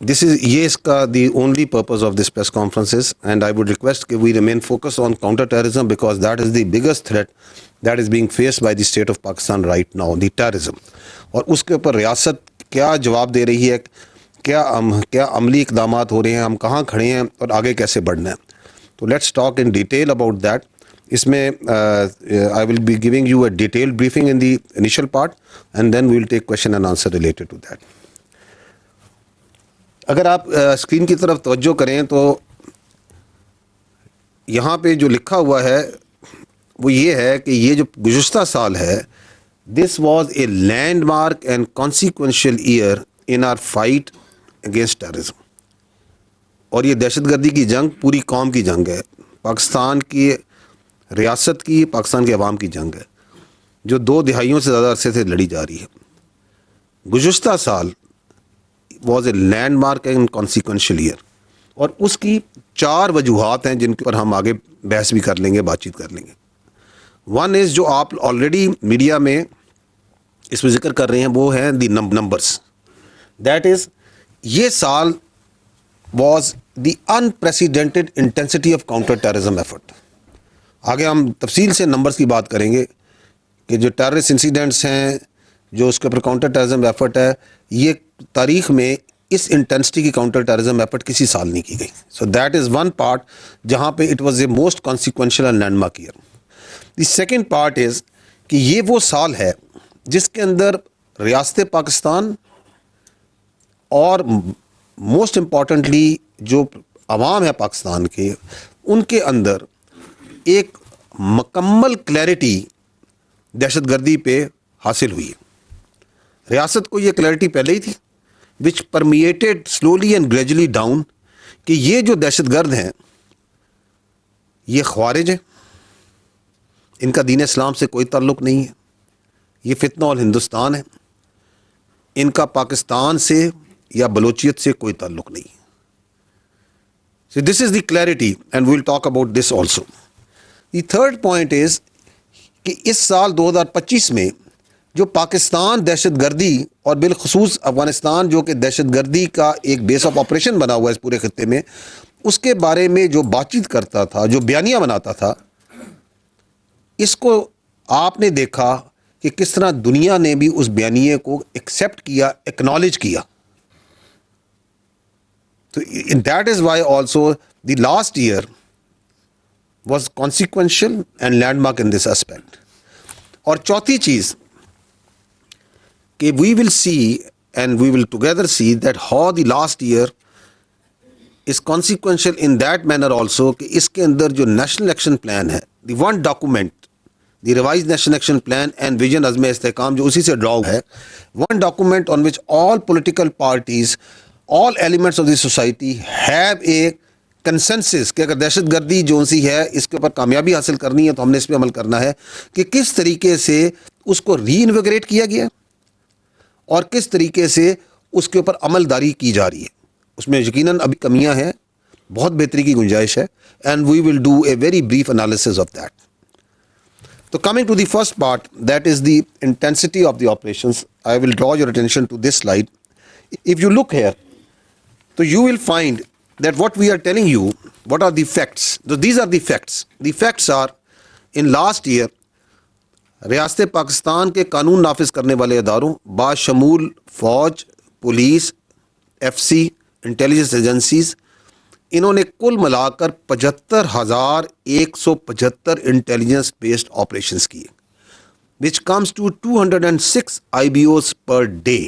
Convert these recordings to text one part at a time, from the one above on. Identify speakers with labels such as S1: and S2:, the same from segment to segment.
S1: یہ اس کا the only purpose of this press conferences and I would request کہ we remain focus on counter terrorism because that is the biggest threat that is being faced by the state of Pakistan right now, the terrorism. اور اس کے اوپر ریاست کیا جواب دے رہی ہے، کیا عملی اقدامات ہو رہے ہیں، ہم کہاں کھڑے ہیں اور آگے کیسے بڑھنا ہے. تو let's talk in detail about that. اس میں I will be giving you a detail briefing in the initial part and then we will take question and answer related to that. اگر آپ اسکرین کی طرف توجہ کریں تو یہاں پہ جو لکھا ہوا ہے وہ یہ ہے کہ یہ جو گزشتہ سال ہے، this was a landmark and consequential year in our fight against terrorism. اور یہ دہشت گردی کی جنگ پوری قوم کی جنگ ہے، پاکستان کی ریاست کی، پاکستان کے عوام کی جنگ ہے جو 2 دہائیوں سے زیادہ عرصے سے لڑی جا رہی ہے. گزشتہ سال was a landmark and consequential year, اور اس کی 4 وجوہات ہیں جن پر ہم آگے بحث بھی کر لیں گے، بات چیت کر لیں گے. ون از جو آپ آلریڈی میڈیا میں اس میں ذکر کر رہے ہیں وہ ہے دی نمبرس. دیٹ از یہ سال was the unprecedented intensity of counter terrorism effort. آگے ہم تفصیل سے نمبرز کی بات کریں گے کہ جو ٹیررسٹ انسیڈنٹس ہیں، جو اس کے اوپر کاؤنٹر ٹیررزم ایفرٹ ہے، یہ تاریخ میں اس انٹینسٹی کی کاؤنٹر ٹیررزم ایفرٹ کسی سال نہیں کی گئی. So that is one part جہاں پہ it was a most consequential and land مارک ایئر. دی سیکنڈ پارٹ از کہ یہ وہ سال ہے جس کے اندر ریاست پاکستان اور موسٹ امپورٹنٹلی جو عوام ہے پاکستان کے، ان کے اندر ایک مکمل کلیئرٹی دہشت گردی پہ حاصل ہوئی ہے. ریاست کو یہ کلیئرٹی پہلے ہی تھی which permitted slowly and gradually down کہ یہ جو دہشت گرد ہیں یہ خوارج ہیں، ان کا دین اسلام سے کوئی تعلق نہیں ہے، یہ فتنہ الہندوستان ہے، ان کا پاکستان سے یا بلوچیت سے کوئی تعلق نہیں ہے. So this is the clarity and we will talk about this also. The third point is کہ اس سال 2025 میں جو پاکستان دہشت گردی اور بالخصوص افغانستان جو کہ دہشت گردی کا ایک بیس آف آپریشن بنا ہوا ہے اس پورے خطے میں، اس کے بارے میں جو بات چیت کرتا تھا، جو بیانیہ بناتا تھا، اس کو آپ نے دیکھا کہ کس طرح دنیا نے بھی اس بیانیے کو ایکسیپٹ کیا، ایکنالج کیا. تو that is why also the last year was consequential and land mark in this aspect. اور چوتھی چیز کہ we will see and we will together see that how the last year is consequential in that manner also کہ اس کے اندر جو national action plan ہے، the one document, the revise national action plan and vision Azm Istehkam جو اسی سے draw ہے، one document on which all political parties, all elements of the society have a consensus کہ اگر دہشت گردی جو سی ہے اس کے اوپر کامیابی حاصل کرنی ہے تو ہم نے اس پہ عمل کرنا ہے کہ کس طریقے سے اس کو ری انویگریٹ کیا گیا اور کس طریقے سے اس کے اوپر عمل داری کی جا رہی ہے. اس میں یقیناً ابھی کمیاں ہیں، بہت بہتری کی گنجائش ہے and we will do a very brief analysis of that. So coming to the first part, that is the intensity of the operations. I will draw your attention to this slide. If you look here, so you will find that what we are telling you, what are the facts? So these are the facts. The facts are in last year ریاست پاکستان کے قانون نافذ کرنے والے اداروں باشمول فوج، police, F C, intelligence agencies, انہوں نے کل ملا کر 75,175 انٹیلیجنس بیسڈ آپریشنز کیے which comes to 206 IBOs per day.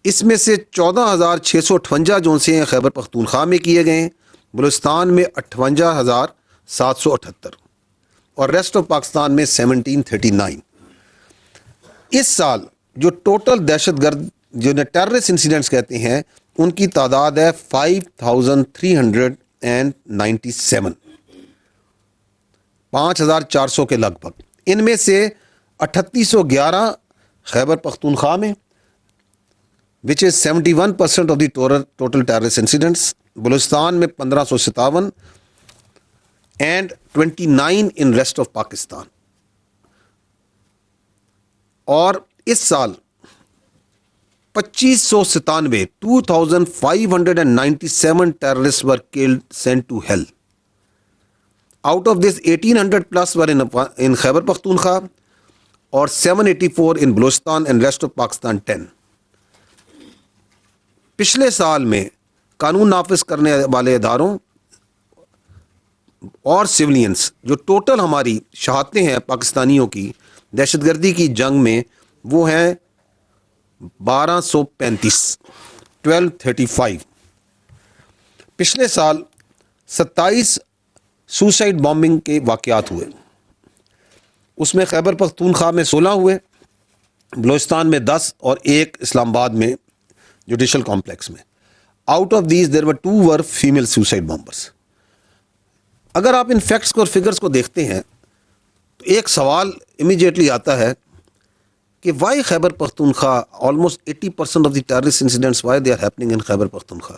S1: اس میں سے 14,658 جو سے خیبر پختونخوا میں کیے گئے ہیں، بلوچستان میں 58,778 اور ریسٹ آف پاکستان میں 1739. اس سال جو ٹوٹل دہشت گرد جو ٹیررسٹ انسیڈنٹس کہتے ہیں ان کی تعداد ہے 5,397، 5,400 کے لگ بھگ. ان میں سے 3,811 خیبر پختونخوا میں which is 71% of the total terrorist incidents. Balochistan میں 1,557 and 29 in rest of Pakistan. اور اس سال 2597, 2597 terrorists were killed, sent to hell. Out of this, 1800 plus were in Khyber Pakhtunkhwa or 784 in Balochistan and rest of Pakistan 10. پچھلے سال میں قانون نافذ کرنے والے اداروں اور سولینس جو ٹوٹل ہماری شہادتیں ہیں پاکستانیوں کی دہشت گردی کی جنگ میں وہ ہیں 1235. پچھلے سال 27 سوسائڈ بامبنگ کے واقعات ہوئے، اس میں خیبر پختونخوا میں 16 ہوئے، بلوچستان میں 10 اور ایک اسلام آباد میں جوڈیشل کمپلیکس میں. Out of these there were 2 were female suicide bombers. اگر آپ ان فیکٹس کو اور فگرس کو دیکھتے ہیں تو ایک سوال امیجیٹلی آتا ہے کہ why Khyber Pakhtunkhwa almost 80% of the terrorist incidents why they are happening in Khyber Pakhtunkhwa.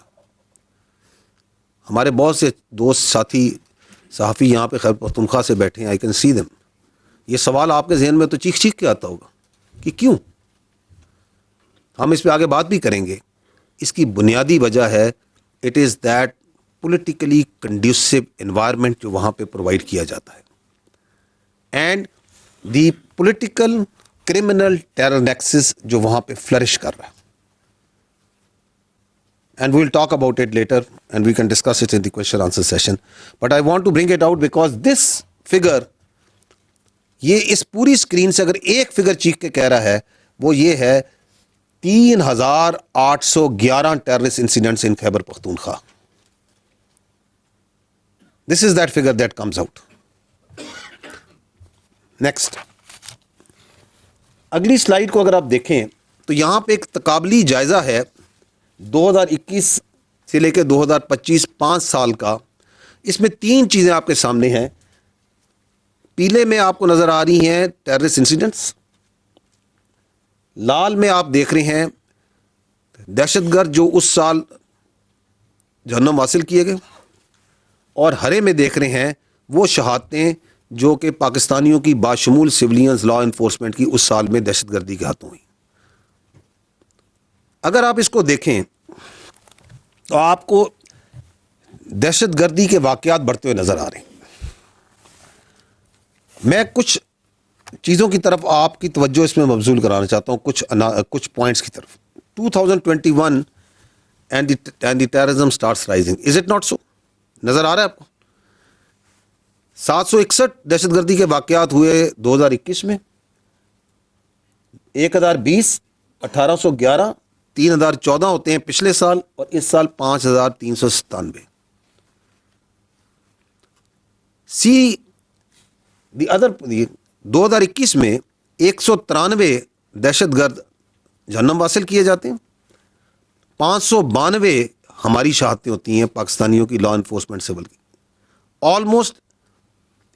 S1: ہمارے بہت سے دوست ساتھی صحافی یہاں پہ خیبر پختونخوا سے بیٹھے ہیں، آئی کین سی دیم. یہ سوال آپ کے ذہن میں تو چیخ چیخ کے آتا ہوگا کہ کیوں. ہم اس پہ آگے بات بھی کریں گے. اس کی بنیادی وجہ ہے it is that politically conducive environment جو وہاں پہ پرووائڈ کیا جاتا ہے and the political criminal terror nexus جو وہاں پہ فلرش کر رہا ہے. And we will talk about it later and we can discuss it in the question answer session. But I want to bring it out because this figure, یہ اس پوری screen سے اگر ایک فگر چیخ کے کہہ رہا ہے وہ یہ ہے 3811 terrorist incidents in Khyber Pakhtunkhwa. This is that figure that comes out. Next, اگلی سلائیڈ کو اگر آپ دیکھیں تو یہاں پہ ایک تقابلی جائزہ ہے 2021 سے لے کے 2025 5 سال کا. اس میں 3 چیزیں آپ کے سامنے ہیں. پیلے میں آپ کو نظر آ رہی ہیں ٹیررسٹ انسیڈنٹس، لال میں آپ دیکھ رہے ہیں دہشت گرد جو اس سال جہنم حاصل کیے گئے، اور ہرے میں دیکھ رہے ہیں وہ شہادتیں جو کہ پاکستانیوں کی باشمول سولینز لا انفورسمنٹ کی اس سال میں دہشت گردی کے ہاتھوں ہوئی. اگر آپ اس کو دیکھیں تو آپ کو دہشت گردی کے واقعات بڑھتے ہوئے نظر آ رہے ہیں. میں کچھ چیزوں کی طرف آپ کی توجہ اس میں مبذول کرانا چاہتا ہوں، کچھ پوائنٹس کی طرف. 2021 and the terrorism starts rising. Is it not so? نظر آ رہا ہے آپ کو 761 دہشت گردی کے واقعات ہوئے 2021 میں، 1020 1811 3014 ہوتے ہیں پچھلے سال، اور اس سال 5397. سی دی ادر 2021 میں 193 دہشت گرد جہنم حاصل کیے جاتے ہیں، 592 ہماری شہادتیں ہوتی ہیں پاکستانیوں کی لا انفورسمنٹ سول کی. آلموسٹ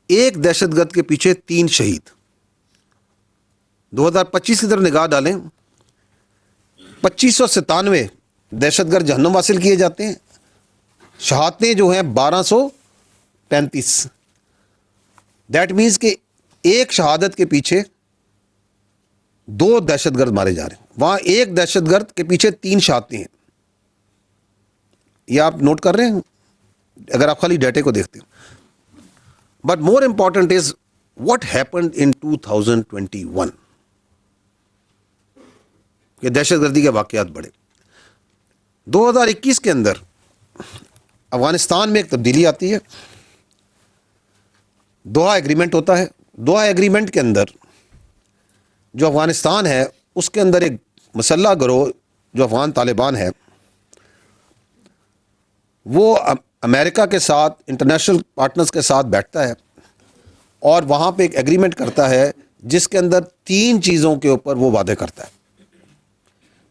S1: ایک دہشت گرد کے پیچھے 3 شہید. 2025 کی طرف نگاہ ڈالیں، 2597 دہشت گرد جہنم حاصل کیے جاتے ہیں، شہادتیں جو ہیں 1235. دیٹ مینس کہ ایک شہادت کے پیچھے 2 دہشت گرد مارے جا رہے ہیں. وہاں ایک دہشت گرد کے پیچھے 3 شہادتیں ہیں. یہ آپ نوٹ کر رہے ہیں اگر آپ خالی ڈیٹے کو دیکھتے ہیں. But more important is what happened in 2021 کہ دہشت گردی کے واقعات بڑھے. 2021 کے اندر افغانستان میں ایک تبدیلی آتی ہے، دوحہ ایگریمنٹ ہوتا ہے. دوحہ ایگریمنٹ کے اندر جو افغانستان ہے اس کے اندر ایک مسلح گروہ جو افغان طالبان ہے وہ امریکہ کے ساتھ انٹرنیشنل پارٹنرز کے ساتھ بیٹھتا ہے اور وہاں پہ ایک ایگریمنٹ کرتا ہے جس کے اندر 3 چیزوں کے اوپر وہ وعدے کرتا ہے.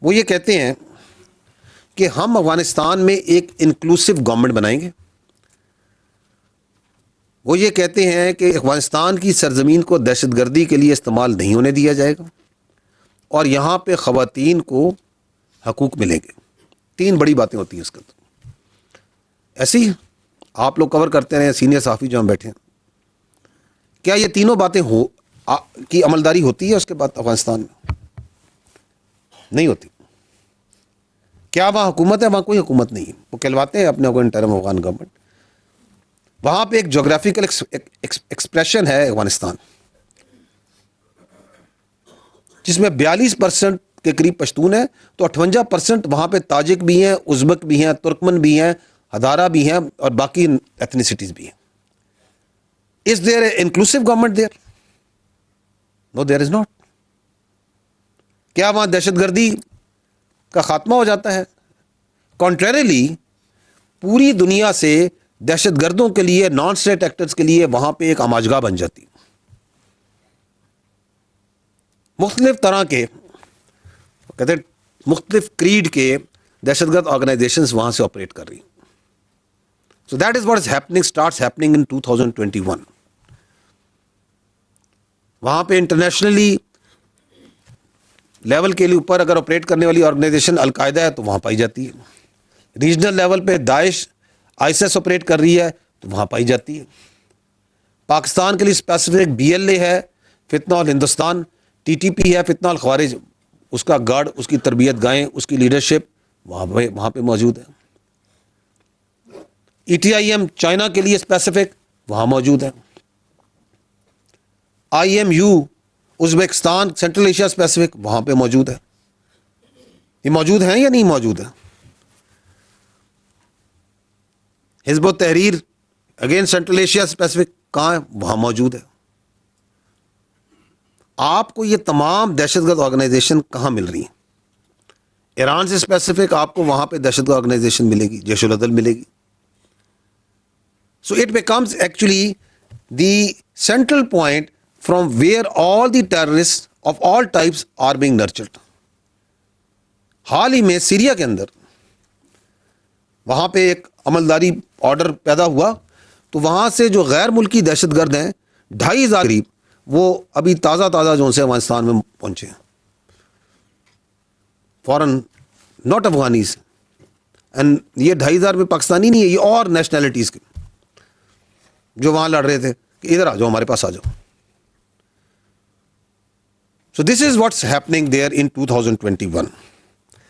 S1: وہ یہ کہتے ہیں کہ ہم افغانستان میں ایک انکلوسو گورنمنٹ بنائیں گے. وہ یہ کہتے ہیں کہ افغانستان کی سرزمین کو دہشت گردی کے لیے استعمال نہیں ہونے دیا جائے گا، اور یہاں پہ خواتین کو حقوق ملیں گے. 3 بڑی باتیں ہوتی ہیں اس کے اندر. ایسے ہی آپ لوگ کور کرتے رہے ہیں، سینئر صحافی جو ہم بیٹھے ہیں. کیا یہ تینوں باتیں کی عملداری ہوتی ہے اس کے بعد افغانستان میں؟ نہیں ہوتی. کیا وہاں حکومت ہے؟ وہاں کوئی حکومت نہیں ہے. وہ کہلواتے ہیں اپنے کو انٹرم افغان گورنمنٹ. وہاں پہ ایک جغرافیکل ایکسپریشن ہے افغانستان، جس میں 42% کے قریب پشتون ہیں، تو 58% وہاں پہ تاجک بھی ہیں، ازبک بھی ہیں، ترکمن بھی ہیں، ہزارہ بھی ہیں، اور باقی ایتھنیسٹیز بھی ہیں. Is there an inclusive government there? No, there is not. کیا وہاں دہشت گردی کا خاتمہ ہو جاتا ہے؟ کنٹریریلی پوری دنیا سے دہشت گردوں کے لیے، نان اسٹیٹ ایکٹرز کے لیے وہاں پہ ایک آماجگاہ بن جاتی. مختلف طرح کے کہتے ہیں مختلف کریڈ کے دہشت گرد آرگنائزیشنز وہاں سے آپریٹ کر رہی. سو that is what is happening, starts happening in 2021. وہاں پہ انٹرنیشنلی لیول کے لیے اوپر اگر آپریٹ کرنے والی آرگنائزیشن القاعدہ ہے تو وہاں پائی جاتی ہے. ریجنل لیول پہ داعش، ISIS آپریٹ کر رہی ہے تو وہاں پائی جاتی ہے. پاکستان کے لیے اسپیسیفک BLA ہے، فتنہ الہندوستان، TTP ہے، فتنہ الخوارج، اس کا گارڈ، اس کی تربیت گاہیں، اس کی لیڈرشپ وہاں پہ موجود ہے. ETIM چائنا کے لیے اسپیسیفک وہاں موجود ہے. IMU Uzbekistan, central Asia specific وہاں پہ موجود ہے. یہ موجود ہیں یا نہیں موجود ہے؟ حزب التحریر اگین سینٹرل ایشیا اسپیسیفک کہاں ہے؟ وہاں موجود ہے. آپ کو یہ تمام دہشت گرد آرگنائزیشن کہاں مل رہی ہیں؟ ایران سے اسپیسیفک آپ کو وہاں پہ دہشت گرد آرگنائزیشن ملے گی، جیش العدل ملے گی. So it becomes actually the central point from where all the terrorists of all types are being nurtured. حال ہی میں سیریا کے اندر وہاں پہ ایک عملداری آرڈر پیدا ہوا، تو وہاں سے جو غیر ملکی دہشت گرد ہیں 2,500 قریب، وہ ابھی تازہ جو سے افغانستان میں پہنچے ہیں. فورن ناٹ افغانیز، اینڈ یہ 2,500 میں پاکستانی نہیں ہے، یہ اور نیشنلٹیز کے جو وہاں لڑ رہے تھے کہ ادھر آ جاؤ، ہمارے پاس آ جاؤ. So this is what's happening there in 2021.